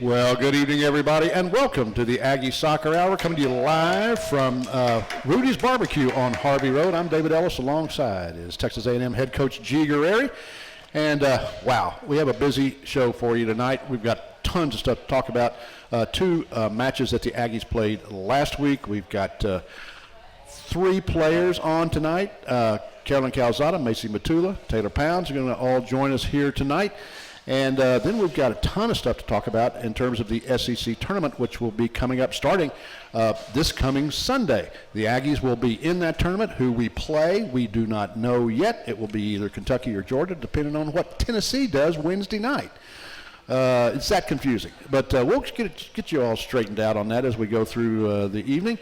Well, good evening, everybody, and welcome to the Aggie Soccer Hour, coming to you live from Rudy's Barbecue on Harvey Road. I'm David Ellis, alongside is Texas A&M head coach G Guerrieri. And, wow, we have a busy show for you tonight. We've got tons of stuff to talk about. Two matches that the Aggies played last week. We've got three players on tonight. Carolyn Calzada, Macy Matula, Taylor Pounds are going to all join us here tonight. And then we've got a ton of stuff to talk about in terms of the SEC tournament, which will be coming up starting this coming Sunday. The Aggies will be in that tournament. Who we play, we do not know yet. It will be either Kentucky or Georgia, depending on what Tennessee does Wednesday night. It's that confusing. But we'll get you all straightened out on that as we go through the evening.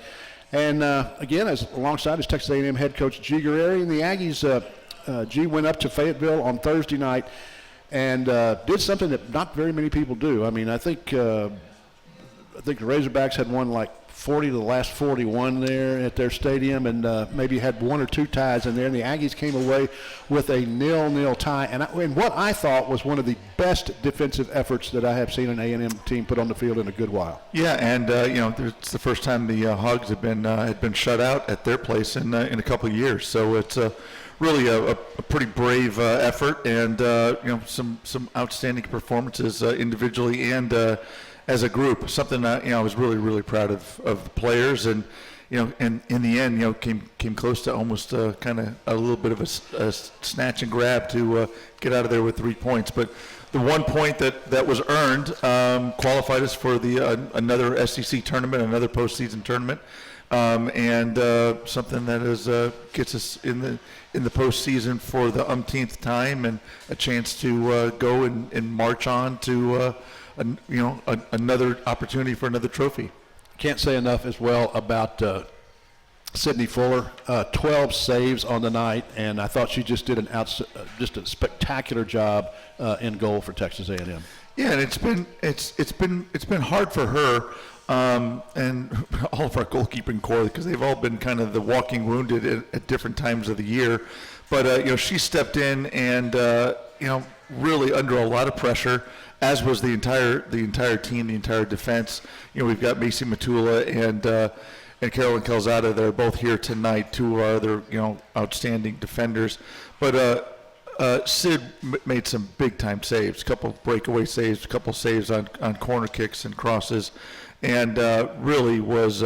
And, again, alongside is Texas A&M head coach G Guerrieri. And the Aggies, G went up to Fayetteville on Thursday night and did something that not very many people do. I mean, I think the Razorbacks had won like 40 to the last 41 there at their stadium, and maybe had one or two ties in there. And the Aggies came away with a 0-0 tie, and what I thought was one of the best defensive efforts that I have seen an A&M team put on the field in a good while. Yeah, and it's the first time the Hogs had been shut out at their place in a couple of years. So it's really a pretty brave effort, and some outstanding performances individually and as a group. Something I was really proud of the players, and and in the end came close to almost kind of a little bit of a snatch and grab to get out of there with 3 points. But the 1 point that was earned qualified us for the another SEC tournament, another postseason tournament. And something that gets us in the postseason for the umpteenth time, and a chance to go and march on to another opportunity for another trophy. Can't say enough as well about Sydney Fuller. 12 saves on the night, and I thought she just did just a spectacular job in goal for Texas A&M. Yeah, and it's been hard for her. And all of our goalkeeping core, because they've all been kind of the walking wounded at different times of the year. But she stepped in and really under a lot of pressure, as was the entire team, the entire defense. We've got Macy Matula and Carolyn Calzada that are both here tonight, two of our other outstanding defenders. But Sid made some big time saves, a couple breakaway saves, a couple saves on corner kicks and crosses. And really was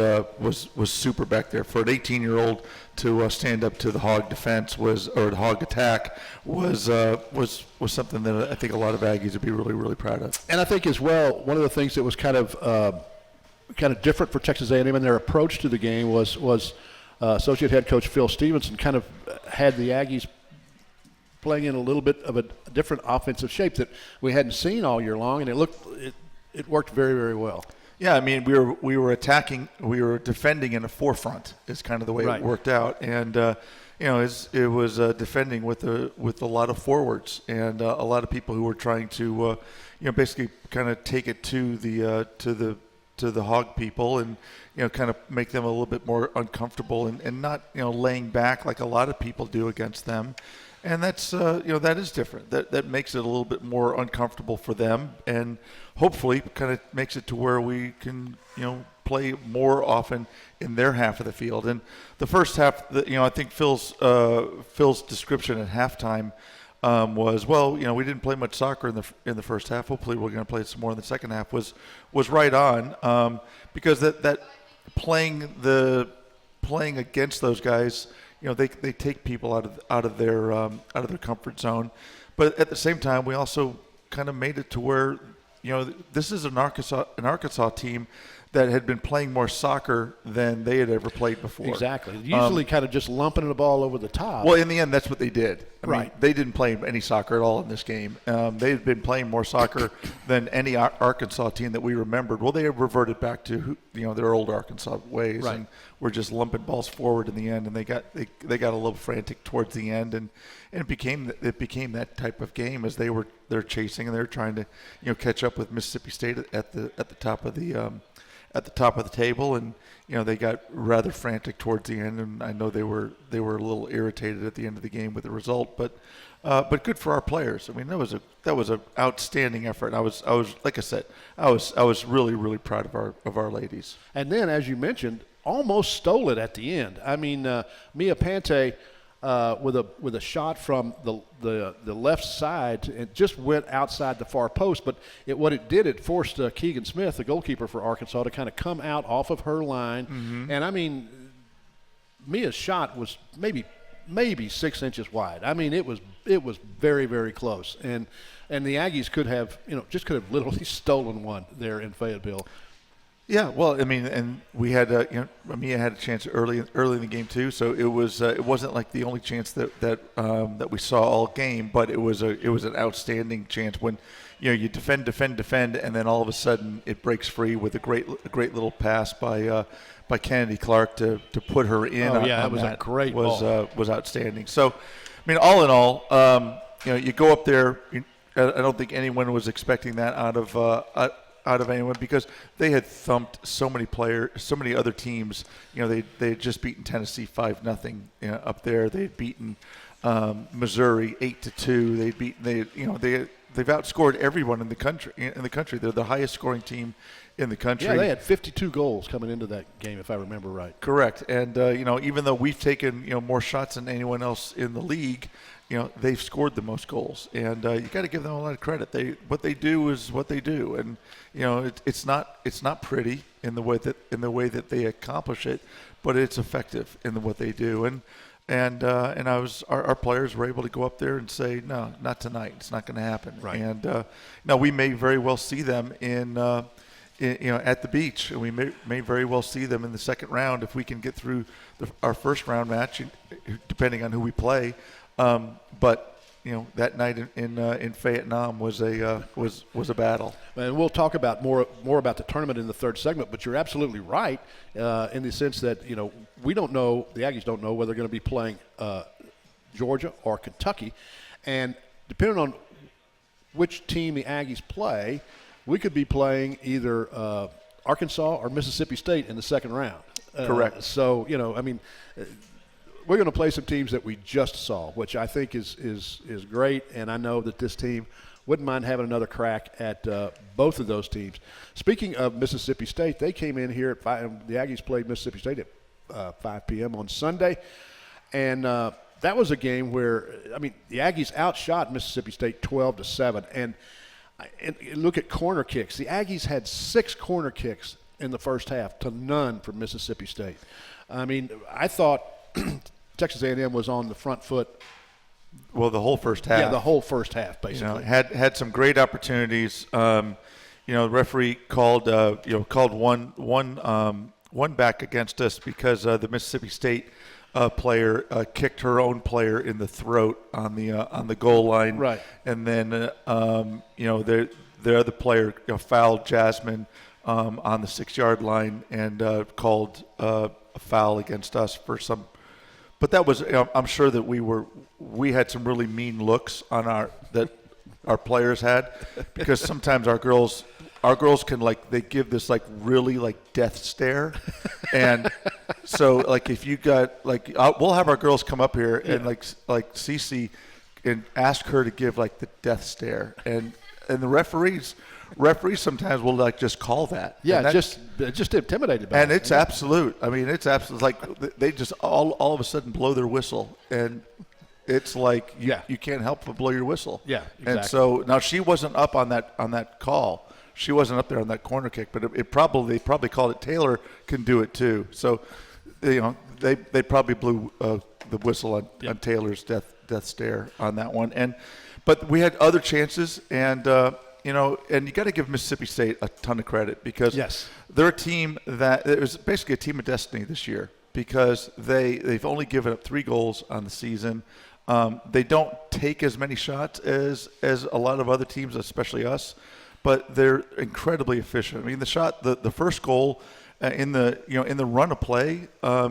super back there. For an 18-year-old to stand up to the Hog defense or the Hog attack was something that I think a lot of Aggies would be really proud of. And I think as well, one of the things that was kind of different for Texas A&M in their approach to the game was associate head coach Phil Stevenson kind of had the Aggies playing in a little bit of a different offensive shape that we hadn't seen all year long, and it worked very well. Yeah, I mean, we were attacking, we were defending in a forefront is kind of the way it worked out, and it was defending with a lot of forwards and a lot of people who were trying to basically kind of take it to the Hog people and kind of make them a little bit more uncomfortable and not laying back like a lot of people do against them. And that's that is different. That makes it a little bit more uncomfortable for them, and hopefully kind of makes it to where we can play more often in their half of the field. And the first half, I think Phil's description at halftime was, we didn't play much soccer in the first half. Hopefully we're going to play some more in the second half. Was right on because that playing against those guys. They take people out of their comfort zone, but at the same time, we also kind of made it to where this is an Arkansas team that had been playing more soccer than they had ever played before. Exactly. Usually kind of just lumping the ball over the top. Well, in the end, that's what they did. I mean, they didn't play any soccer at all in this game. They had been playing more soccer than any Arkansas team that we remembered. Well, they had reverted back to their old Arkansas ways, and were just lumping balls forward in the end. And they got a little frantic towards the end, and and it became that type of game as they're chasing and they're trying to catch up with Mississippi State at the top of the table, and they got rather frantic towards the end, and I know they were a little irritated at the end of the game with the result, but good for our players. I mean, that was an outstanding effort. I was like I said, I was really, really proud of our ladies. And then, as you mentioned, almost stole it at the end. I mean, Mia Pante with a shot from the left side, it just went outside the far post. But it forced Keegan Smith, the goalkeeper for Arkansas, to kind of come out off of her line. Mm-hmm. And I mean, Mia's shot was maybe 6 inches wide. I mean, it was very, very close. And the Aggies could have literally stolen one there in Fayetteville. Yeah, well, I mean, and we had Mia had a chance early in the game too. So it wasn't like the only chance that we saw all game, but it was an outstanding chance when you defend, and then all of a sudden it breaks free with a great little pass by Kennedy Clark to put her in. Oh yeah, that was a great ball. Was outstanding. So, I mean, all in all, you go up there. I don't think anyone was expecting that out of anyone, because they had thumped so many other teams. They had just beaten Tennessee 5-0 up there. They had beaten Missouri 8-2. They've outscored everyone in the country. They're the highest scoring team in the country. Yeah, they had 52 goals coming into that game, if I remember right. Correct. And even though we've taken more shots than anyone else in the league, they've scored the most goals, and you got to give them a lot of credit. What they do is what they do, and it's not pretty in the way that they accomplish it, but it's effective in what they do. And our players were able to go up there and say, no, not tonight. It's not going to happen. Right. And now we may very well see them at the beach, and we may very well see them in the second round if we can get through our first round match, depending on who we play. But that night in Vietnam was a battle. And we'll talk about more about the tournament in the third segment. But you're absolutely right in the sense that we don't know, the Aggies don't know whether they're going to be playing Georgia or Kentucky, and depending on which team the Aggies play, we could be playing either Arkansas or Mississippi State in the second round. Correct. So I mean. We're going to play some teams that we just saw, which I think is great, and I know that this team wouldn't mind having another crack at both of those teams. Speaking of Mississippi State, they came in here at 5. The Aggies played Mississippi State at 5 p.m. on Sunday, and that was a game where, I mean, the Aggies outshot Mississippi State 12-7, and look at corner kicks. The Aggies had 6 corner kicks in the first half to none for Mississippi State. I mean, I thought Texas A&M was on the front foot. Well, the whole first half. Yeah, the whole first half, basically. Had some great opportunities. The referee called one back against us because the Mississippi State player kicked her own player in the throat on the goal line. Right. And then the other player fouled Jasmine on the 6-yard line and called a foul against us for some. But that was, I'm sure that we had some really mean looks on that our players had, because sometimes our girls can they give this really death stare, and so if you got we'll have our girls come up here and like Cece and ask her to give the death stare, and the referees sometimes will just call that. Yeah, just intimidated by it. And it's absolute. I mean, it's absolute. They just all of a sudden blow their whistle, and it's you can't help but blow your whistle. Yeah, exactly. And so now she wasn't up on that call. She wasn't up there on that corner kick, but they probably called it. Taylor can do it too. So they probably blew the whistle on Taylor's death stare on that one. But we had other chances, and and you got to give Mississippi State a ton of credit, because they're a team that it was basically a team of destiny this year, because they've only given up 3 goals on the season. They don't take as many shots as a lot of other teams, especially us, but they're incredibly efficient. I mean, the first goal, in the run of play, I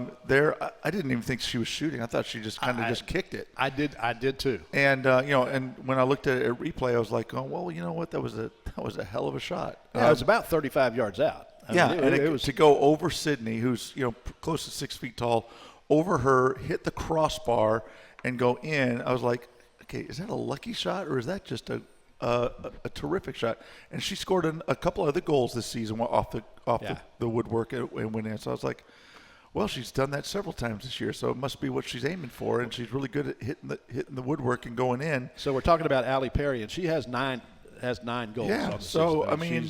didn't even think she was shooting. I thought she just kind of just kicked it. I did too. And and when I looked at it at replay, I was like, oh well, you know what? That was a hell of a shot. Yeah, it was about 35 yards out. I mean, and it was to go over Sydney, who's close to 6 feet tall, over her, hit the crossbar, and go in. I was like, okay, is that a lucky shot or is that just a terrific shot? And she scored a couple other goals this season off the woodwork and went in. So I was like, well, she's done that several times this year, so it must be what she's aiming for, and she's really good at hitting the woodwork and going in. So we're talking about Allie Perry, and she has nine goals. Yeah. On the So season. I mean,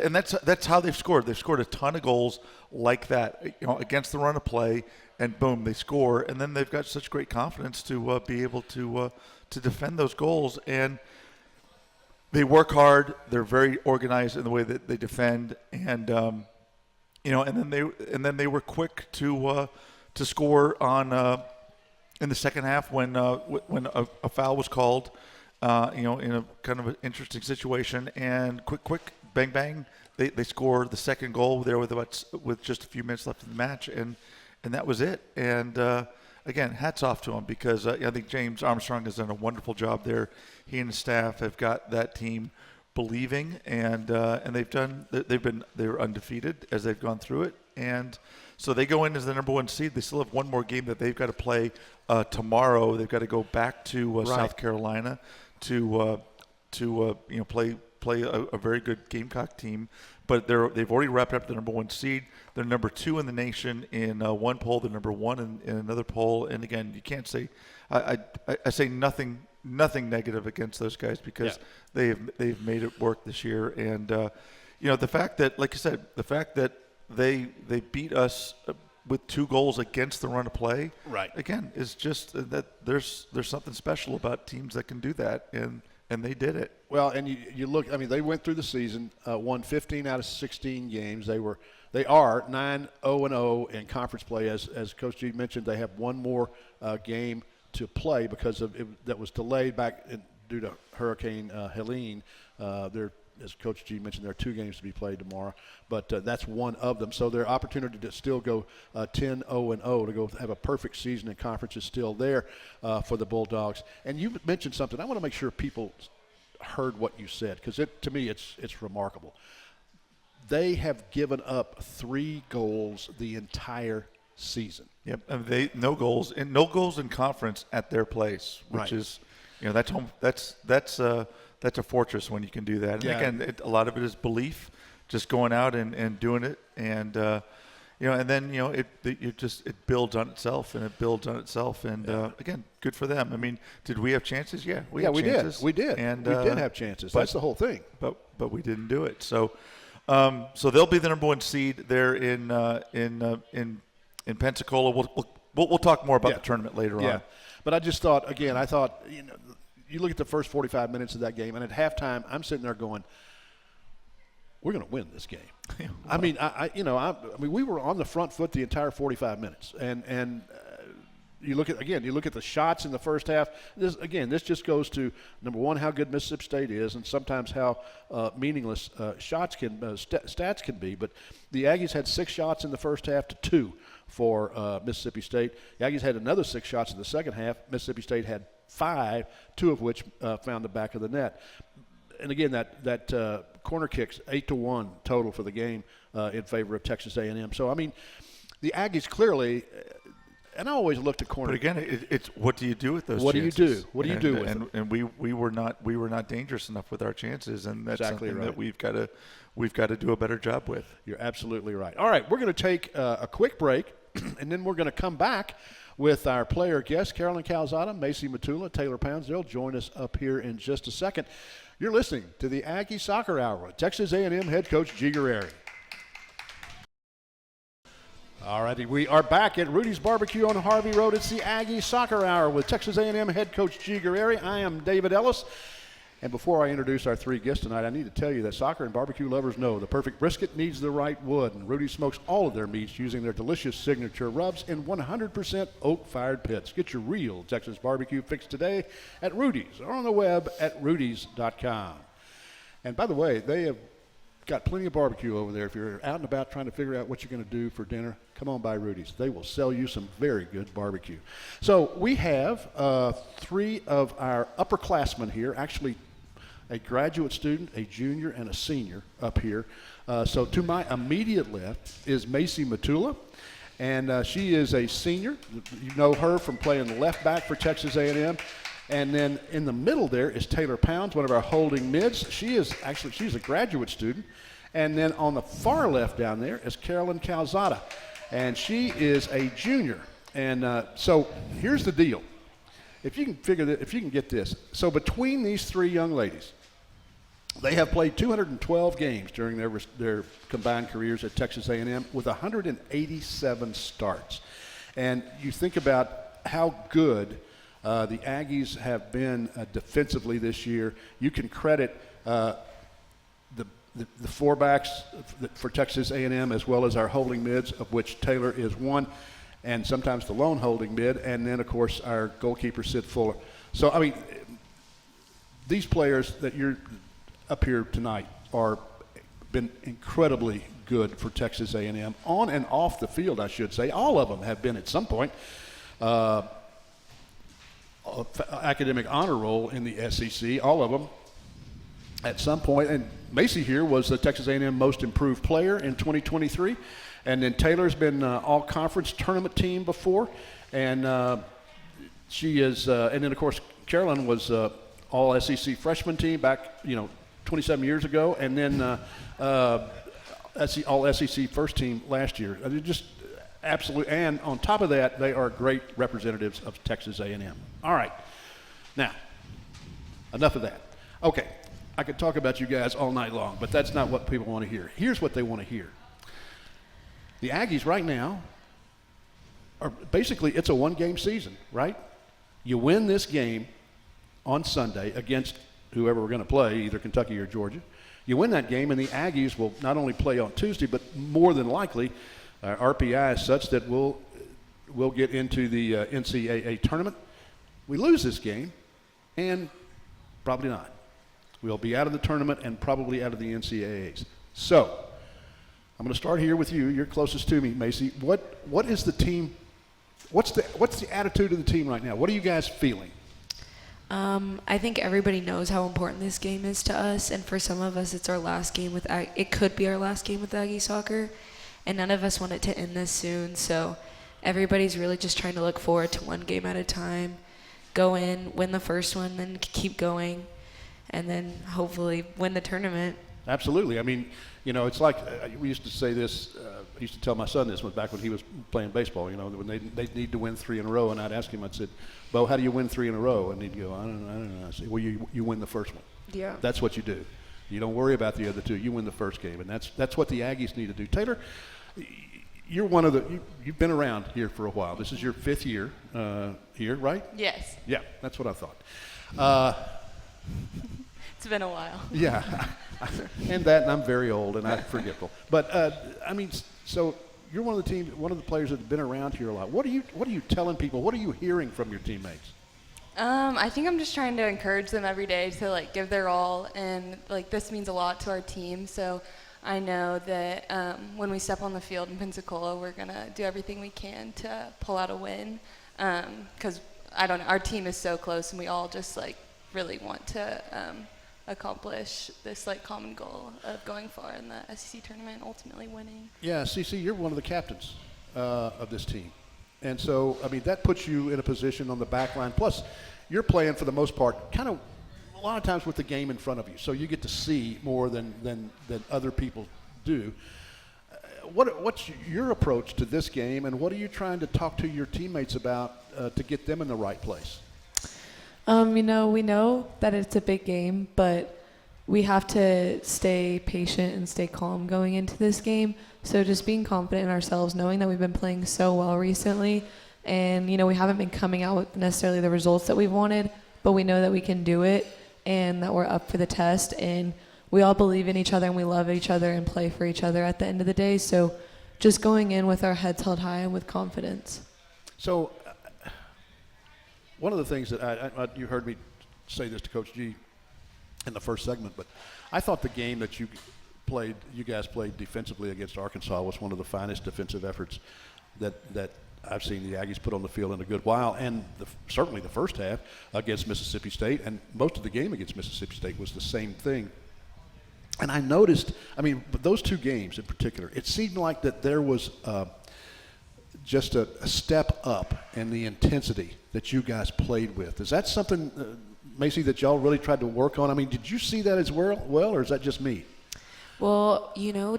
and that's how they've scored. They've scored a ton of goals like that, against the run of play, and boom, they score, and then they've got such great confidence to be able to defend those goals, and they work hard. They're very organized in the way that they defend, and and then they were quick to score on in the second half when a foul was called, in a kind of an interesting situation, and quick bang bang, they scored the second goal there with just a few minutes left in the match, and that was it. And again, hats off to him, because I think James Armstrong has done a wonderful job there. He and his staff have got that team believing, and they're undefeated as they've gone through it, and so they go in as the number 1 seed. They still have one more game that they've got to play tomorrow. They've got to go back to South Carolina to play a very good Gamecock team, but they've already wrapped up the number 1 seed. They're number 2 in the nation in one poll. They're number 1 in another poll. And again, you can't say I say nothing negative against those guys, because they've made it work this year. And the fact that, like you said, the fact that they beat us with 2 goals against the run of play, right, again, is just that there's something special about teams that can do that, and they did it. Well, and you look, I mean, they went through the season, won 15 out of 16 games. They are 9-0-0 in conference play. As Coach G mentioned, they have one more game to play because of that was delayed back due to Hurricane Helene. As Coach G mentioned, there are 2 games to be played tomorrow, but that's one of them. So their opportunity to still go 10-0-0 to go have a perfect season in conference is still there for the Bulldogs. And you mentioned something. I want to make sure people heard what you said, because to me it's remarkable. They have given up 3 goals the entire season. Yep, and no goals in conference at their place, which is, that's home. That's a fortress when you can do that. And again, a lot of it is belief, just going out and doing it, and and then it builds on itself, and it builds on itself, and again, good for them. I mean, did we have chances? Yeah, we had chances. We did. And we did have chances. That's the whole thing. But we didn't do it. So they'll be the number 1 seed there in Pensacola. We'll talk more about the tournament later on. But I just thought, again, you look at the first 45 minutes of that game, and at halftime, I'm sitting there going, we're going to win this game. Wow. I mean, I we were on the front foot the entire 45 minutes, and you look at the shots in the first half. This just goes to, number 1, how good Mississippi State is, and sometimes how meaningless stats can be. But the Aggies had 6 shots in the first half to 2 for Mississippi State. The Aggies had another 6 shots in the second half. Mississippi State had 5, 2 of which found the back of the net. And again, that corner kicks 8-1 total for the game in favor of Texas A&M. So I mean, the Aggies clearly. And I always looked at corner. But again, it's what do you do with those what chances? Do you do? What do you do with them? And we were not dangerous enough with our chances, and that's exactly something right. that we've got to do a better job with. You're absolutely right. All right, we're going to take a quick break, and then we're going to come back with our player guests, Carolyn Calzada, Macy Matula, Taylor Pounds. They'll join us up here in just a second. You're listening to the Aggie Soccer Hour with Texas A&M head coach G Guerrieri. All righty, we are back at Rudy's Barbecue on Harvey Road. It's the Aggie Soccer Hour with Texas A&M head coach G Guerrieri. I am David Ellis. And before I introduce our 3 guests tonight, I need to tell you that soccer and barbecue lovers know the perfect brisket needs the right wood. And Rudy smokes all of their meats using their delicious signature rubs in 100% oak-fired pits. Get your real Texas barbecue fix today at Rudy's or on the web at rudys.com. And by the way, they have got plenty of barbecue over there. If you're out and about trying to figure out what you're going to do for dinner, come on by Rudy's. They will sell you some very good barbecue. So we have 3 of our upperclassmen here, actually a graduate student, a junior, and a senior up here. So to my immediate left is Macy Matula, and she is a senior. You know her from playing left back for Texas A&M. And then in the middle there is Taylor Pounds, one of our holding mids. She's a graduate student. And then on the far left down there is Carolyn Calzada, and she is a junior. And so here's the deal. If you can get this. So between these 3 young ladies, they have played 212 games during their combined careers at Texas A&M with 187 starts. And you think about how good the Aggies have been defensively this year. You can credit the 4 backs for Texas A&M as well as our holding mids, of which Taylor is one, and sometimes the lone holding mid, and then, of course, our goalkeeper, Sid Fuller. So, I mean, these players that you're up here tonight are been incredibly good for Texas A&M, on and off the field, I should say. All of them have been at some point. Academic honor roll in the SEC, all of them at some point. And Macy here was the Texas A&M most improved player in 2023. And then Taylor's been all-conference tournament team before. And she is, and then, of course, Carolyn was all-SEC freshman team back, 27 years ago. And then all-SEC first team last year. Just absolutely. And on top of that, they are great representatives of Texas A&M. All right. Now, enough of that. Okay. I could talk about you guys all night long, but that's not what people want to hear. Here's what they want to hear. The Aggies right now are basically, it's a one-game season, right? You win this game on Sunday against whoever we're going to play, either Kentucky or Georgia. You win that game, and the Aggies will not only play on Tuesday, but more than likely, RPI is such that we'll get into the NCAA tournament. We lose this game, and probably not. We'll be out of the tournament and probably out of the NCAAs. So, I'm going to start here with you. You're closest to me, Macy. What is the team? What's the attitude of the team right now? What are you guys feeling? I think everybody knows how important this game is to us, and for some of us, it's our last game with it could be our last game with Aggie Soccer, and none of us want it to end this soon. So, everybody's really just trying to look forward to one game at a time. Go in, win the first one, then keep going, and then hopefully win the tournament. Absolutely. I mean, it's like we used to say this. I used to tell my son this back when he was playing baseball. When they need to win 3 in a row, and I'd ask him, I'd say, "Bo, how do you win 3 in a row?" And he'd go, "I don't know." I say, "Well, you win the first one. Yeah. That's what you do. You don't worry about the other 2. You win the first game, and that's what the Aggies need to do." Taylor, you're one of you've been around here for a while. This is your 5th year here, right? Yes. Yeah, that's what I thought. It's been a while. Yeah, and I'm very old and I'm forgetful. But so you're one of the players that have been around here a lot. What are you telling people? What are you hearing from your teammates? I think I'm just trying to encourage them every day to give their all, and this means a lot to our team. So I know that when we step on the field in Pensacola, we're gonna do everything we can to pull out a win. Because our team is so close, and we all just really want to accomplish this common goal of going far in the SEC tournament and ultimately winning. Yeah, CC, you're one of the captains of this team. And so, that puts you in a position on the back line. Plus, you're playing for the most part kind of a lot of times with the game in front of you. So you get to see more than other people do. What's your approach to this game, and what are you trying to talk to your teammates about to get them in the right place? We know that it's a big game, but we have to stay patient and stay calm going into this game. So just being confident in ourselves, knowing that we've been playing so well recently, and we haven't been coming out with necessarily the results that we've wanted, but we know that we can do it and that we're up for the test, and we all believe in each other and we love each other and play for each other at the end of the day. So just going in with our heads held high and with confidence. So one of the things that you heard me say this to Coach G in the first segment, but I thought the game that you you guys played defensively against Arkansas. Was one of the finest defensive efforts that I've seen the Aggies put on the field in a good while, and certainly the first half against Mississippi State, and most of the game against Mississippi State was the same thing. And I noticed, but those two games in particular, it seemed like that there was just a step up in the intensity that you guys played with. Is that something, Macy, that y'all really tried to work on? Did you see that as well, or is that just me? Well,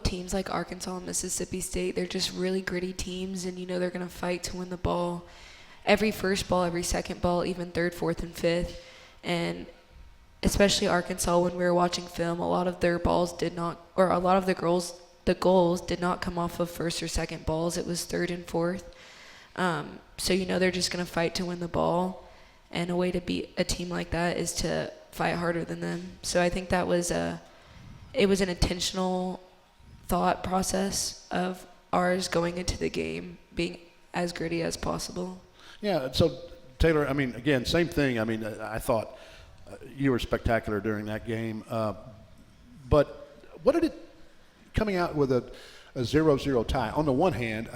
teams like Arkansas and Mississippi State, they're just really gritty teams, and they're going to fight to win the ball. Every first ball, every second ball, even third, fourth, and fifth. And especially Arkansas, when we were watching film, a lot of their balls did not, or a lot of the goals did not come off of first or second balls. It was third and fourth. So they're just going to fight to win the ball. And a way to beat a team like that is to fight harder than them. So I think that was it was an intentional thought process of ours going into the game being as gritty as possible. Yeah, so Taylor, again, same thing. I thought you were spectacular during that game. But what did it, coming out with a 0-0 tie, on the one hand,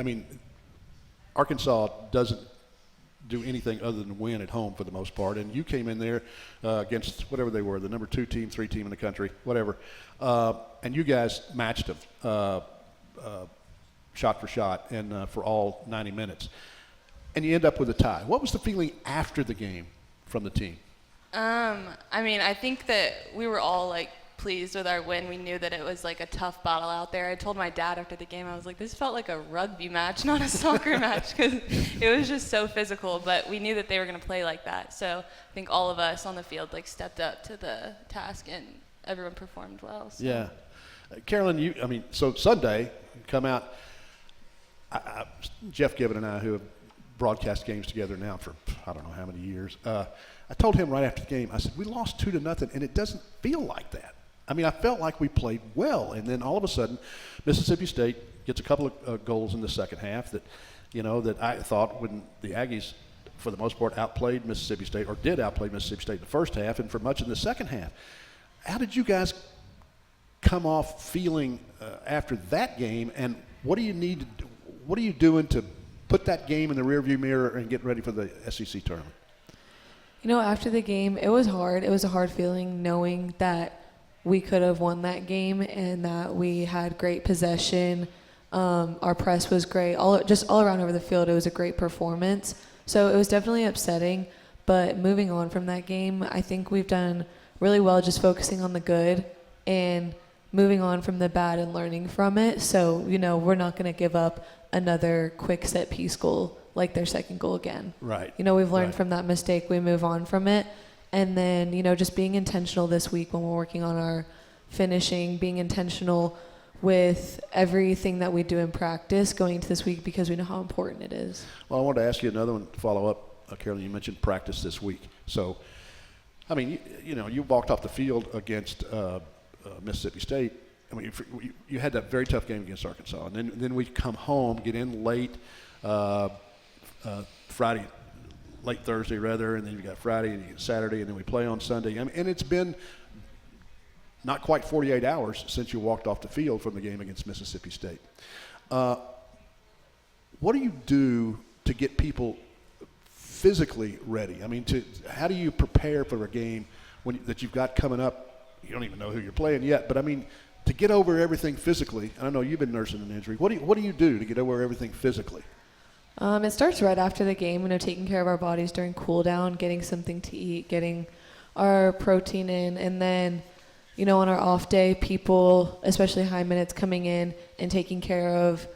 Arkansas doesn't do anything other than win at home for the most part, and you came in there against whatever they were, the number 2 team, 3 team in the country, whatever, and you guys matched them shot for shot and for all 90 minutes, and you end up with a tie. What was the feeling after the game from the team? I think that we were all pleased with our win. We knew that it was a tough battle out there. I told my dad after the game, I was like, this felt like a rugby match, not a soccer match, because it was just so physical, but we knew that they were going to play like that. So I think all of us on the field stepped up to the task, and everyone performed well. So. Yeah. Carolyn, so Sunday, come out, Jeff Gibbon and I, who have broadcast games together now for I don't know how many years, I told him right after the game, I said, we lost 2-0, and it doesn't feel like that. I felt like we played well, and then all of a sudden, Mississippi State gets a couple of goals in the second half that I thought when the Aggies, for the most part, outplayed Mississippi State, or did outplay Mississippi State in the first half and for much in the second half. How did you guys come off feeling after that game, and what are you doing to put that game in the rearview mirror and get ready for the SEC tournament? After the game, it was hard. It was a hard feeling knowing that we could have won that game and that we had great possession. Our press was great. All around over the field, it was a great performance. So it was definitely upsetting. But moving on from that game, I think we've done really well just focusing on the good and moving on from the bad and learning from it. So, we're not going to give up another quick set piece goal like their second goal again. Right. We've learned from that mistake. We move on from it. And then, just being intentional this week when we're working on our finishing, being intentional with everything that we do in practice going into this week because we know how important it is. Well, I wanted to ask you another one to follow up. Carolyn, you mentioned practice this week. So, you walked off the field against Mississippi State. You had that very tough game against Arkansas. And then we come home, get in late, Friday, late Thursday rather, and then you got Friday and you get Saturday, and then we play on Sunday. And it's been not quite 48 hours since you walked off the field from the game against Mississippi State. What do you do to get people physically ready? How do you prepare for a game that you've got coming up? You don't even know who you're playing yet, but to get over everything physically. I know you've been nursing an injury. What do you do to get over everything physically? It starts right after the game, taking care of our bodies during cool down, getting something to eat, getting our protein in, and then, on our off day, people, especially high minutes, coming in and taking care of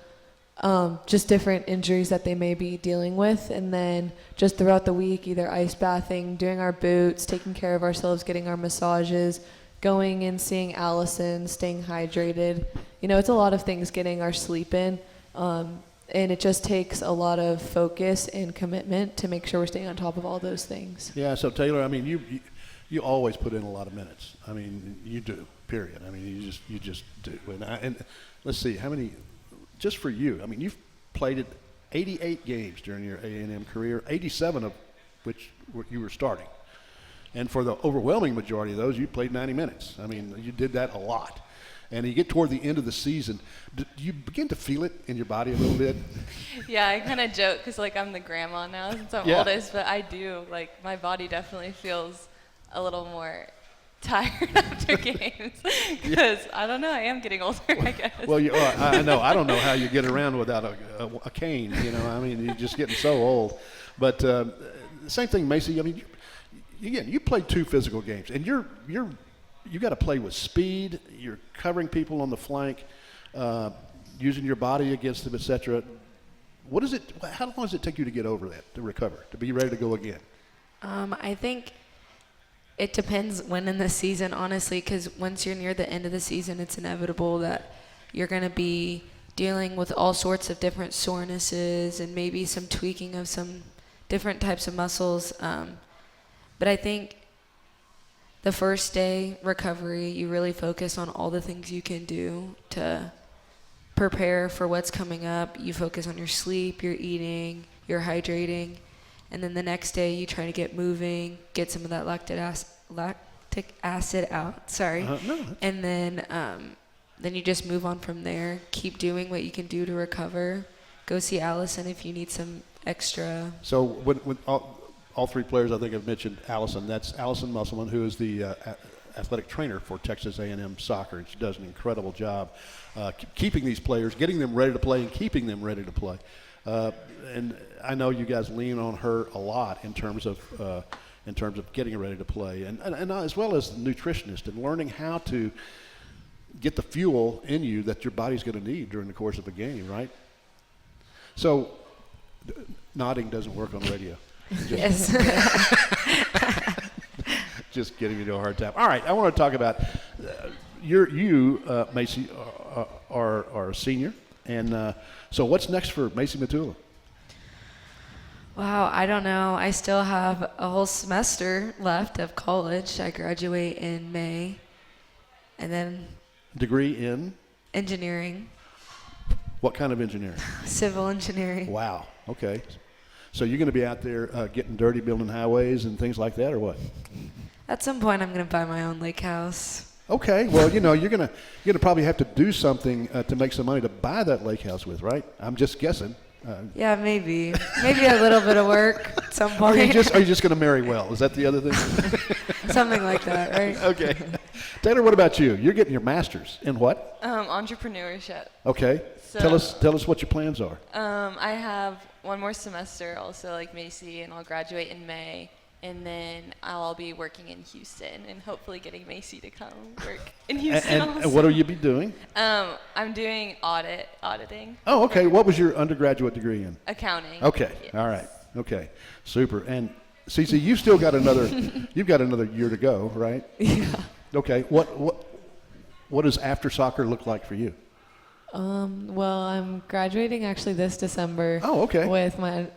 just different injuries that they may be dealing with, and then just throughout the week, either ice bathing, doing our boots, taking care of ourselves, getting our massages, going and seeing Allison, staying hydrated. It's a lot of things, getting our sleep in. And it just takes a lot of focus and commitment to make sure we're staying on top of all those things. Yeah, so Taylor, you always put in a lot of minutes. You do, period. You just do. And let's see, how many, just for you, you've played it 88 games during your A&M career, 87 of which you were starting. And for the overwhelming majority of those, you played 90 minutes. You did that a lot. and you get toward the end of the season, do you begin to feel it in your body a little bit? Yeah, I kind of joke because like I'm the grandma now since I'm Yeah. oldest, but I do like my body definitely feels a little more tired after games because I don't know, I am getting older, I guess. Well, you are. I know. I don't know how you get around without a cane. You know, I mean, you're just getting so old. But same thing, Macy. I mean, you played 2 physical games, and you got to play with speed. You're covering people on the flank, using your body against them, etc. What is it? How long does it take you to get over that, to recover, to be ready to go again? I think it depends when in the season, honestly, because once you're near the end of the season, it's inevitable that you're going to be dealing with all sorts of different sorenesses and maybe some tweaking of some different types of muscles. But I think the first day recovery, you really focus on all the things you can do to prepare for what's coming up. You focus on your sleep, your eating, your hydrating. And then the next day, you try to get moving, get some of that lactic acid out. Sorry. No. And then you just move on from there. Keep doing what you can do to recover. Go see Allison if you need some extra. So when all 3 players, I think I've mentioned Allison. That's Allison Musselman, who is the athletic trainer for Texas A&M soccer. She does an incredible job keeping these players, getting them ready to play, and keeping them ready to play. And I know you guys lean on her a lot in terms of getting ready to play, and as well as the nutritionist and learning how to get the fuel in you that your body's going to need during the course of a game, right? So nodding doesn't work on radio. Yes. Just giving you a hard time. All right, I want to talk about you, Macy, are a senior, and so what's next for Macy Matula? Wow, I don't know. I still have a whole semester left of college. I graduate in May, and then Degree in? engineering, What kind of engineering? civil engineering. Wow, okay. So you're going to be out there getting dirty, building highways and things like that, or what? At some point, I'm going to buy my own lake house. Okay, well, you know, you're gonna probably have to do something to make some money to buy that lake house with, right? I'm just guessing. Yeah, maybe a little bit of work at some Are you point. just going to marry well? Is that the other thing? Something like that, right? Okay. Taylor, what about you? You're getting your master's in what? Entrepreneurship. Okay. So- Tell us what your plans are. I have one more semester also like Macy, and I'll graduate in May. And then I'll be working in Houston and hopefully getting Macy to come work in Houston also. And what will you be doing? I'm doing auditing. Oh, okay. What was your undergraduate degree in? Accounting. Okay. Yes. All right. Okay. Super. And Cece, you've still got another year to go, right? Yeah. Okay. What does after soccer look like for you? Well, I'm graduating actually this December. Oh, okay. With my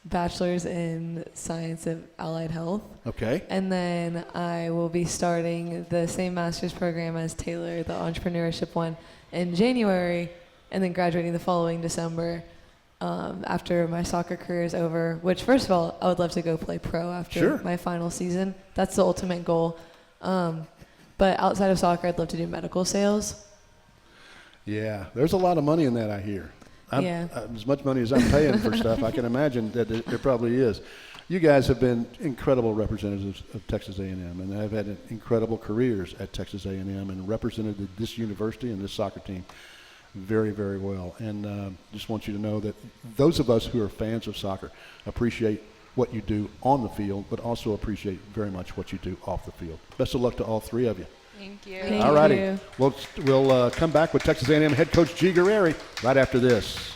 bachelor's in science of allied health. Okay. And then I will be starting the same master's program as Taylor, the entrepreneurship one, in January, and then graduating the following December after my soccer career is over, which, first of all, I would love to go play pro after Sure. my final season. That's the ultimate goal. But outside of soccer, I'd love to do medical sales. Yeah. There's a lot of money in that, I hear. Yeah. As much money as I'm paying for stuff, I can imagine that there probably is. You guys have been incredible representatives of Texas A&M, and have had incredible careers at Texas A&M and represented this university and this soccer team very, very well. And just want you to know that those of us who are fans of soccer appreciate what you do on the field, but also appreciate very much what you do off the field. Best of luck to all 3 of you. Thank you. Thank All righty. you. We'll come back with Texas A&M head coach G Guerrieri right after this.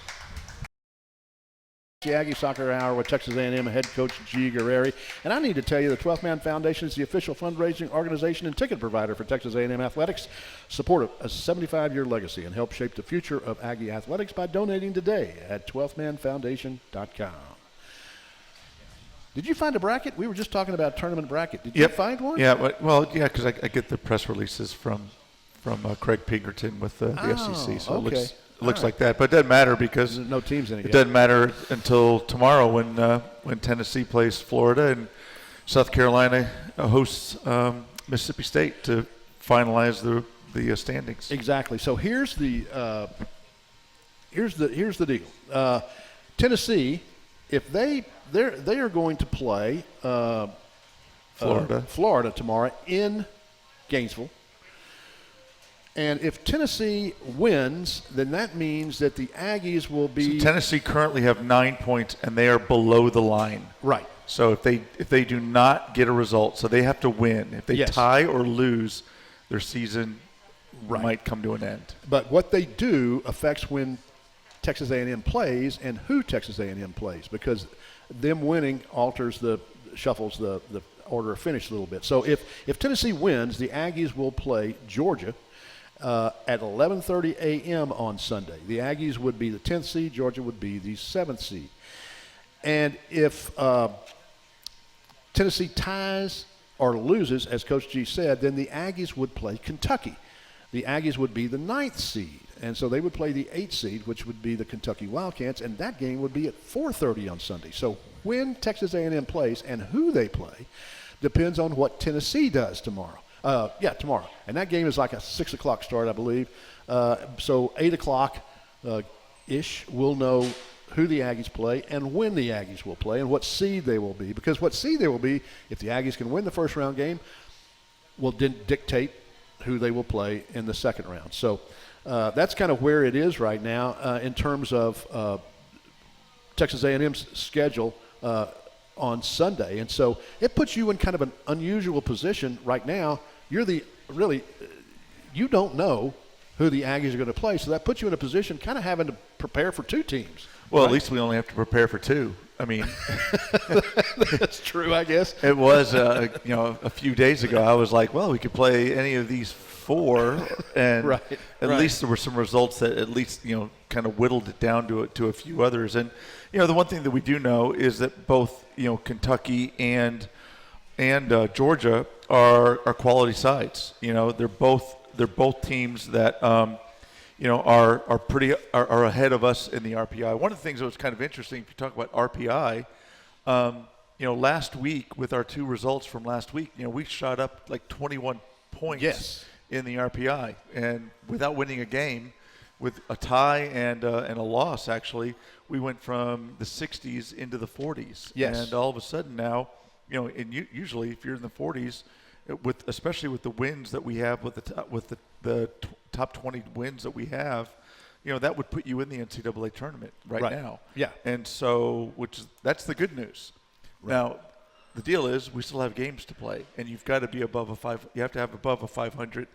The Aggie Soccer Hour with Texas A&M head coach G Guerrieri. And I need to tell you, the 12th Man Foundation is the official fundraising organization and ticket provider for Texas A&M athletics. Support a 75-year legacy and help shape the future of Aggie athletics by donating today at 12thmanfoundation.com. Did you find a bracket? We were just talking about tournament bracket. Did you find one? Yeah, well, yeah, because I get the press releases from Craig Pinkerton with the SEC, so okay. it looks like that. But it doesn't matter because There's no teams in it it yet. doesn't matter until tomorrow when Tennessee plays Florida and South Carolina hosts Mississippi State finalize the standings. Exactly. So here's the deal. Tennessee, if they are going to play Florida tomorrow in Gainesville. And if Tennessee wins, then that means that the Aggies will be. So Tennessee currently have 9 points, and they are below the line. Right. So if they do not get a result, so they have to win. If they tie or lose, their season might come to an end. But what they do affects when Texas A&M plays and who Texas A&M plays, because them winning shuffles the order of finish a little bit. So if Tennessee wins, the Aggies will play Georgia at 11:30 a.m. on Sunday. The Aggies would be the 10th seed. Georgia would be the 7th seed. And if Tennessee ties or loses, as Coach G said, then the Aggies would play Kentucky. The Aggies would be the 9th seed. And so they would play the 8th seed, which would be the Kentucky Wildcats, and that game would be at 4:30 on Sunday. So when Texas A&M plays and who they play depends on what Tennessee does tomorrow. Tomorrow. And that game is like a 6 o'clock start, I believe. So 8 o'clock-ish, we'll know who the Aggies play and when the Aggies will play and what seed they will be. Because what seed they will be, if the Aggies can win the first round game, will dictate who they will play in the second round. So that's kind of where it is right now in terms of Texas A&M's schedule on Sunday. And so it puts you in kind of an unusual position right now. You don't know who the Aggies are going to play, so that puts you in a position kind of having to prepare for two teams. Well, right? At least we only have to prepare for two. I mean, that's true, I guess. It was, a few days ago, I was like, well, we could play any of these four, and at least there were some results that at least, kind of whittled it down to a few others. And, the one thing that we do know is that both, Kentucky and Georgia are quality sides. They're both teams that are ahead of us in the RPI. One of the things that was kind of interesting, if you talk about RPI, last week with our two results from last week, we shot up like 21 points in the RPI, and without winning a game, with a tie and a loss, actually, we went from the 60s into the 40s. Yes. And all of a sudden now, and usually if you're in the 40s, especially with the wins that we have with the top 20 wins that we have, that would put you in the NCAA tournament right now. Yeah. And so, that's the good news. Right. Now, the deal is we still have games to play, and you've got to be above you have to have above a 500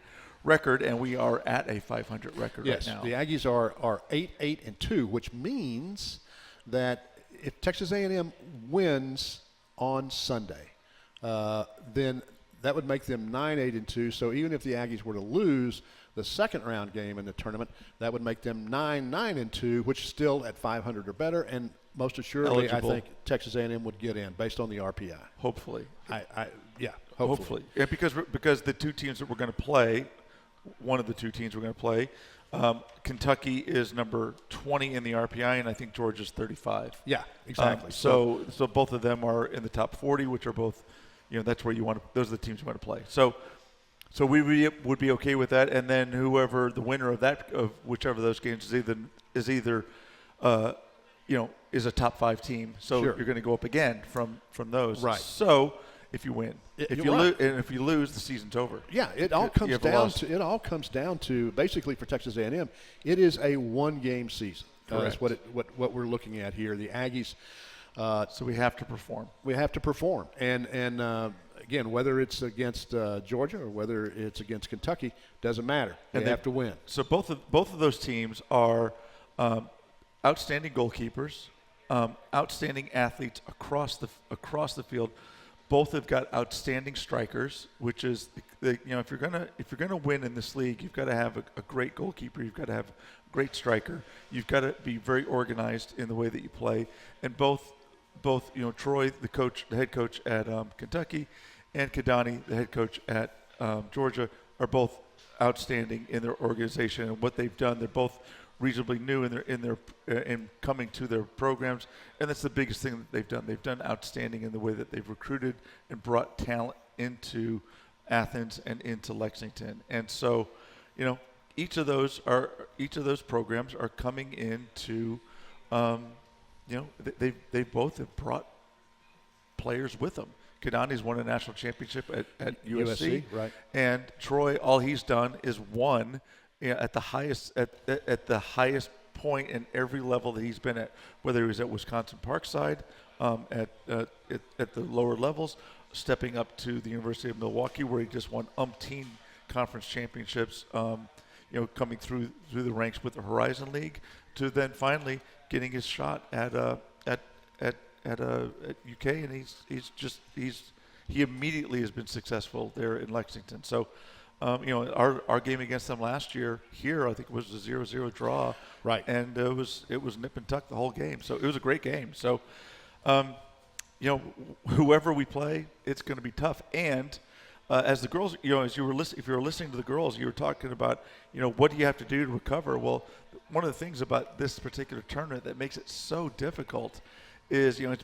record, and we are at a 500 record right now. The Aggies are 8-2, which means that if Texas A&M wins on Sunday, then that would make them 9-8-2. So even if the Aggies were to lose the second round game in the tournament, that would make them 9-2, which is still at 500 or better, and most assuredly, eligible. I think Texas A&M would get in based on the RPI. Hopefully. Hopefully. Yeah, because the two teams that we're going to play, one of the two teams we're going to play, Kentucky is number 20 in the RPI, and I think Georgia's 35. Yeah, exactly. So both of them are in the top 40, which are both, that's where those are the teams you want to play. So we would be okay with that, and then whoever the winner of whichever of those games is either is a top 5 team. So you're going to go up again from those. Right. So if you win, if you lose, the season's over. Yeah, it all comes down to basically for Texas A&M, it is a one-game season. That's what we're looking at here. The Aggies. So we have to perform. And again, whether it's against Georgia or whether it's against Kentucky, doesn't matter. They have to win. So both of those teams are outstanding goalkeepers, outstanding athletes across the field. Both have got outstanding strikers, which is if you're gonna win in this league, you've got to have a great goalkeeper. You've got to have a great striker. You've got to be very organized in the way that you play. And both Troy, the head coach at Kentucky, and Kadani, the head coach at Georgia, are both outstanding in their organization and what they've done. They're both reasonably new in coming to their programs, and that's the biggest thing that they've done. They've done outstanding in the way that they've recruited and brought talent into Athens and into Lexington. And so, you know, each of those programs are coming into, you know, they both have brought players with them. Kadani's won a national championship at USC, right? And Troy, all he's done is won, you know, at the highest point in every level that he's been at, whether he was at Wisconsin Parkside, at the lower levels, stepping up to the University of Milwaukee, where he just won umpteen conference championships, you know, coming through the ranks with the Horizon League, to then finally getting his shot at UK, and he immediately has been successful there in Lexington. So, you know, our game against them last year here, I think, was a 0-0 draw, right? And it was nip and tuck the whole game. So it was a great game. So, you know, whoever we play, it's going to be tough. And as the girls, you know, if you were listening to the girls, you were talking about, you know, what do you have to do to recover? Well, one of the things about this particular tournament that makes it so difficult is, you know,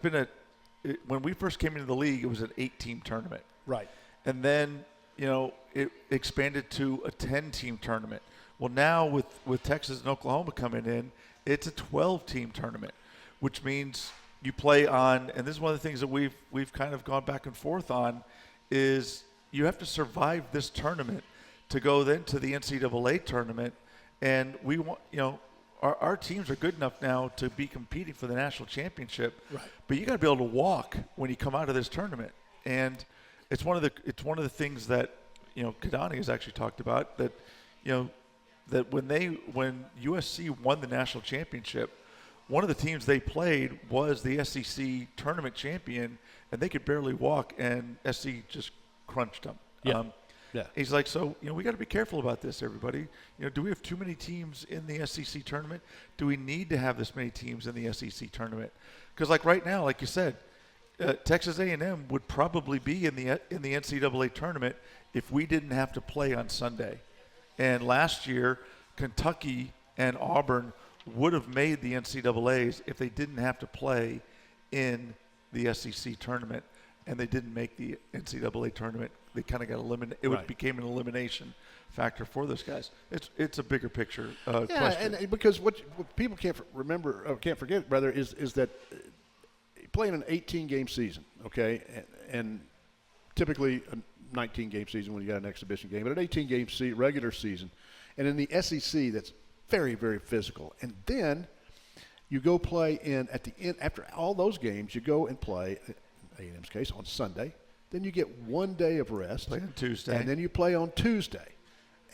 when we first came into the league, it was an 8-team tournament. Right. And then, you know, it expanded to a 10-team tournament. Well, now with Texas and Oklahoma coming in, it's a 12-team tournament, which means you play on, and this is one of the things that we've kind of gone back and forth on, is you have to survive this tournament to go then to the NCAA tournament. And we want, you know, our teams are good enough now to be competing for the national championship, right? But you got to be able to walk when you come out of this tournament, and it's one of the things that, you know, Kadani has actually talked about, that, you know, that when USC won the national championship, one of the teams they played was the SEC tournament champion, and they could barely walk, and SC just crunched them. Yeah. Yeah. He's like, so, you know, we got to be careful about this, everybody. You know, do we have too many teams in the SEC tournament? Do we need to have this many teams in the SEC tournament? Because, like, right now, like you said, Texas A&M would probably be in the NCAA tournament if we didn't have to play on Sunday. And last year, Kentucky and Auburn would have made the NCAAs if they didn't have to play in the SEC tournament, and they didn't make the NCAA tournament. They kind of got eliminated. It became an elimination factor for those guys. It's a bigger picture question. And because what people can't remember, or can't forget, brother, is that playing an 18-game season, okay, and typically a 19-game season when you got an exhibition game, but an 18-game regular season, and in the SEC, that's very, very physical. And then you go play at the end, after all those games, you go and play, in A&M's case, on Sunday. Then you get 1 day of rest. Play on Tuesday. And then you play on Tuesday.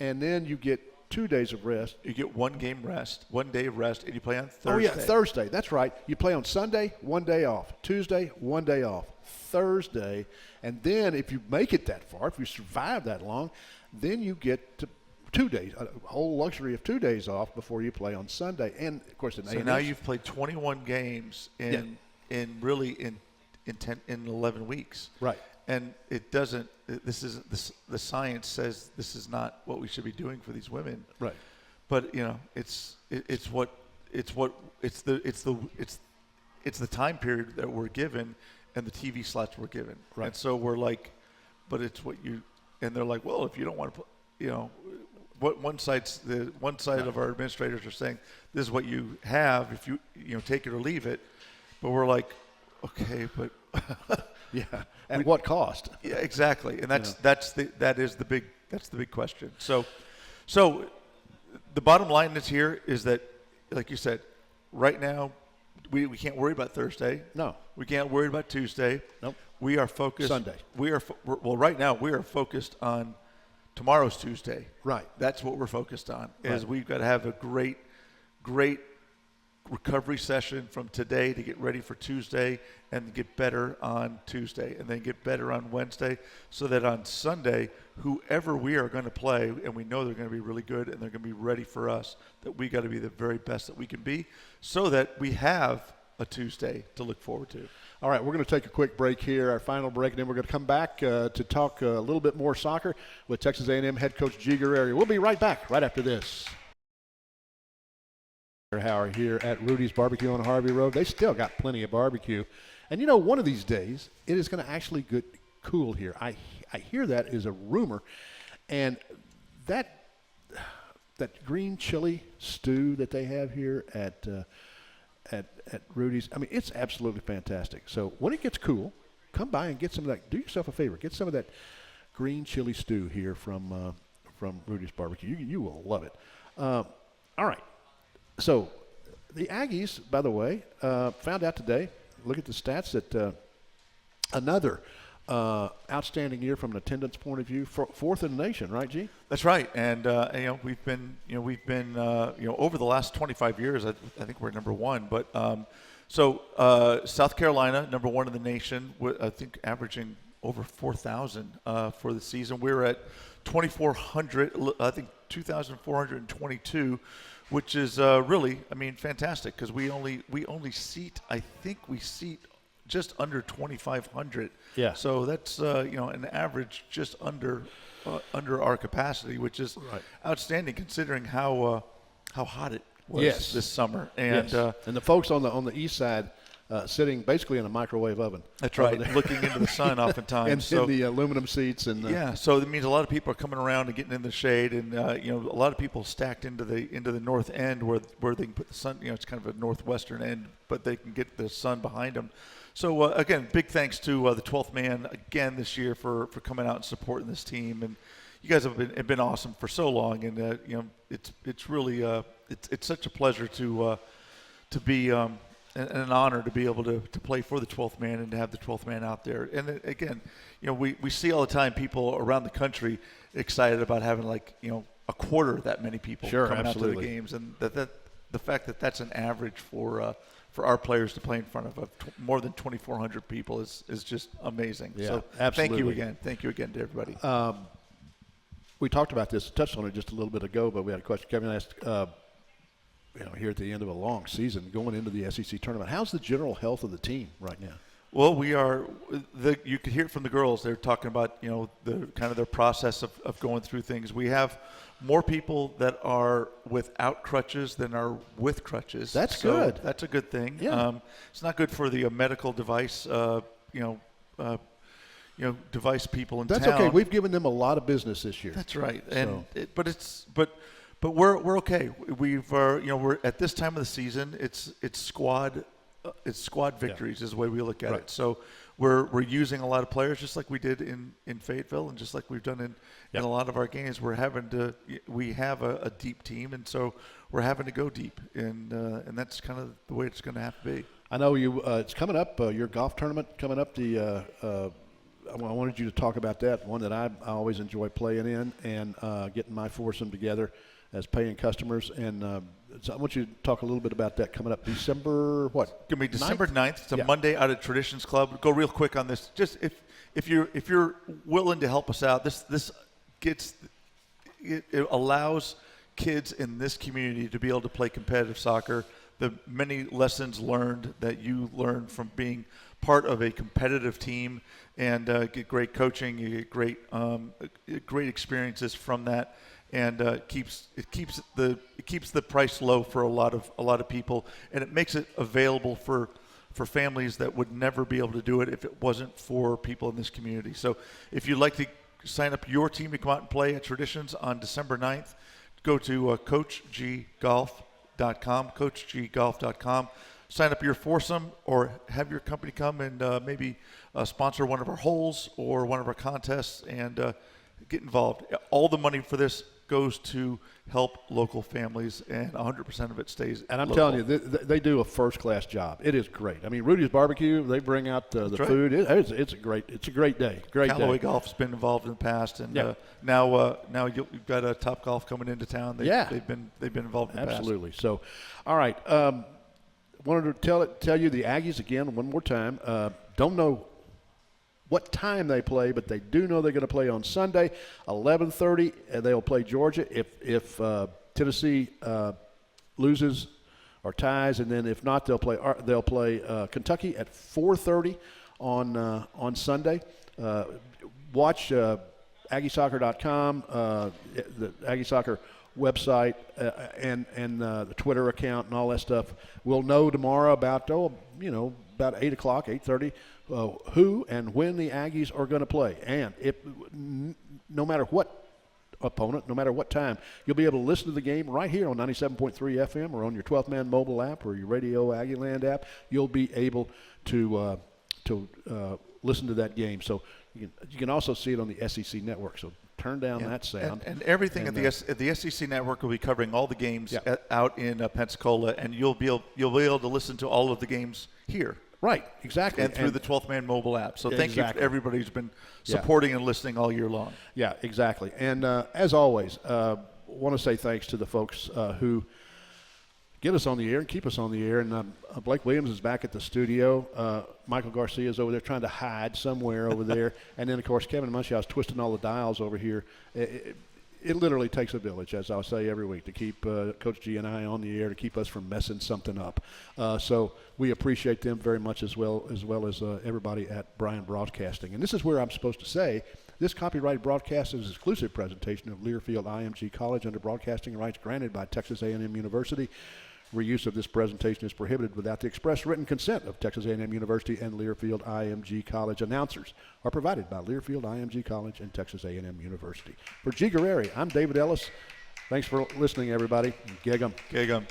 And then you get 2 days of rest. You get 1 game rest, 1 day of rest, and you play on Thursday. Oh, yeah, Thursday. That's right. You play on Sunday, 1 day off. Tuesday, 1 day off. Thursday. And then if you make it that far, if you survive that long, then you get to 2 days, a whole luxury of 2 days off before you play on Sunday. And, of course, so now you've played 21 games in 11 weeks. Right. And it doesn't. The science says this is not what we should be doing for these women. Right. But, you know, it's the time period that we're given, and the TV slots we're given. Right. And so we're like, but it's what you. And they're like, well, if you don't want to, you know, what one side of our administrators are saying, this is what you have if you take it or leave it. But we're like, okay, but. Yeah. At what cost? Yeah, exactly. And that's the big question. So the bottom line is that, like you said, right now we can't worry about Thursday. No. We can't worry about Tuesday. Nope. We are focused. Sunday. Right now we are focused on tomorrow's Tuesday. Right. That's what we're focused on. Right. Is we've got to have a great recovery session from today to get ready for Tuesday, and get better on Tuesday, and then get better on Wednesday, so that on Sunday, whoever we are going to play, and we know they're going to be really good and they're going to be ready for us, that we got to be the very best that we can be, so that we have a Tuesday to look forward to. All right, we're going to take a quick break here, our final break, and then we're going to come back to talk a little bit more soccer with Texas A&M head coach G Guerrieri. We'll be right back right after this. Hour here at Rudy's Barbecue on Harvey Road. They still got plenty of barbecue. And, you know, one of these days, it is going to actually get cool here. I I hear that is a rumor, and that green chili stew that they have here at Rudy's, I mean, it's absolutely fantastic. So when it gets cool, come by and get some of that. Do yourself a favor, get some of that green chili stew here from Rudy's Barbecue. You will love it. All right. So the Aggies, by the way, found out today, look at the stats, that another outstanding year from an attendance point of view, fourth in the nation, right, G? That's right, and we've been over the last 25 years, I think we're number one. But South Carolina, number one in the nation, I think averaging over 4,000 for the season. We're at 2,400, I think 2,422, which is really, I mean, fantastic, because we only seat, I think we seat just under 2,500. Yeah. So that's an average just under our capacity, which is outstanding considering how hot it was this summer. And and the folks on the east side sitting basically in a microwave oven. That's right, looking into the sun oftentimes. And in the aluminum seats. And so it means a lot of people are coming around and getting in the shade, and a lot of people stacked into the north end where they can put the sun. It's kind of a northwestern end, but they can get the sun behind them. So again, big thanks to the 12th Man again this year for coming out and supporting this team, and you guys have been awesome for so long, and it's really it's such a pleasure to be and an honor to be able to play for the 12th Man and to have the 12th Man out there. And again, we see all the time people around the country excited about having a quarter that many people coming out to the games, and that the fact that that's an average for our players to play in front of more than 2,400 people is just amazing. Yeah, so absolutely. Thank you again to everybody. We talked about this, touched on it just a little bit ago, but we had a question. Kevin asked, here at the end of a long season, going into the SEC tournament, how's the general health of the team right now? Well, we are. You could hear it from the girls. They're talking about the kind of their process of going through things. We have more people that are without crutches than are with crutches. That's good. That's a good thing. Yeah. It's not good for the medical device. Device people in town. That's okay. We've given them a lot of business this year. That's right. And but we're okay. We're at this time of the season. It's squad victories is the way we look at it. So we're using a lot of players just like we did in Fayetteville, and just like we've done in a lot of our games. We have a deep team, and so we're having to go deep, and that's kind of the way it's going to have to be. I know you. It's coming up. Your golf tournament coming up. I wanted you to talk about that, one that I always enjoy playing in, and getting my foursome together as paying customers. And so I want you to talk a little bit about that coming up December, what? It's going to be December 9th. It's a Yeah. Monday out at Traditions Club. Go real quick on this. Just if you're willing to help us out, it allows kids in this community to be able to play competitive soccer. The many lessons learned that you learn from being part of a competitive team, and get great coaching. You get great experiences from that, and it keeps the price low for a lot of people, and it makes it available for families that would never be able to do it if it wasn't for people in this community. So if you'd like to sign up your team to come out and play at Traditions on December 9th, go to CoachGGolf.com, CoachGGolf.com. Sign up your foursome, or have your company come and maybe sponsor one of our holes or one of our contests, and get involved. All the money for this goes to help local families, and 100% of it stays. And I'm local. telling you, they do a first-class job. It is great. I mean, Rudy's Barbecue, they bring out the right. food. It's a great day. Great Callaway day. Golf's been involved in the past, and Yeah. now you've got a Top Golf coming into town. They've been involved in the past. Absolutely. So, all right. Wanted to tell you the Aggies again one more time. Don't know what time they play, but they do know they're going to play on Sunday, 11:30, and they'll play Georgia. If Tennessee loses or ties, and then if not, they'll play Kentucky at 4:30 on Sunday. Watch AggieSoccer.com, the Aggie Soccer website, and the Twitter account and all that stuff. We'll know tomorrow about 8 o'clock, 8:30, who and when the Aggies are going to play. And no matter what opponent, no matter what time, you'll be able to listen to the game right here on 97.3 FM or on your 12th Man mobile app or your Radio Aggieland app. You'll be able to listen to that game. So you can also see it on the SEC network. So turn down that sound. And everything at the SEC network will be covering all the games out in Pensacola, and you'll be able to listen to all of the games here. Right, exactly. And through the 12th Man mobile app. So thank you to everybody who's been supporting and listening all year long. Yeah, exactly. And as always, want to say thanks to the folks who get us on the air and keep us on the air. And Blake Williams is back at the studio. Michael Garcia is over there trying to hide somewhere over there. And then, of course, Kevin Munchausen twisting all the dials over here. It literally takes a village, as I'll say every week, to keep Coach G and I on the air, to keep us from messing something up. So we appreciate them very much, as well as everybody at Bryan Broadcasting. And this is where I'm supposed to say, this copyrighted broadcast is an exclusive presentation of Learfield IMG College under broadcasting rights granted by Texas A&M University. Reuse of this presentation is prohibited without the express written consent of Texas A&M University and Learfield IMG College. Announcers are provided by Learfield IMG College and Texas A&M University. For G Guerrieri, I'm David Ellis. Thanks for listening, everybody. Gig 'em. Gig 'em.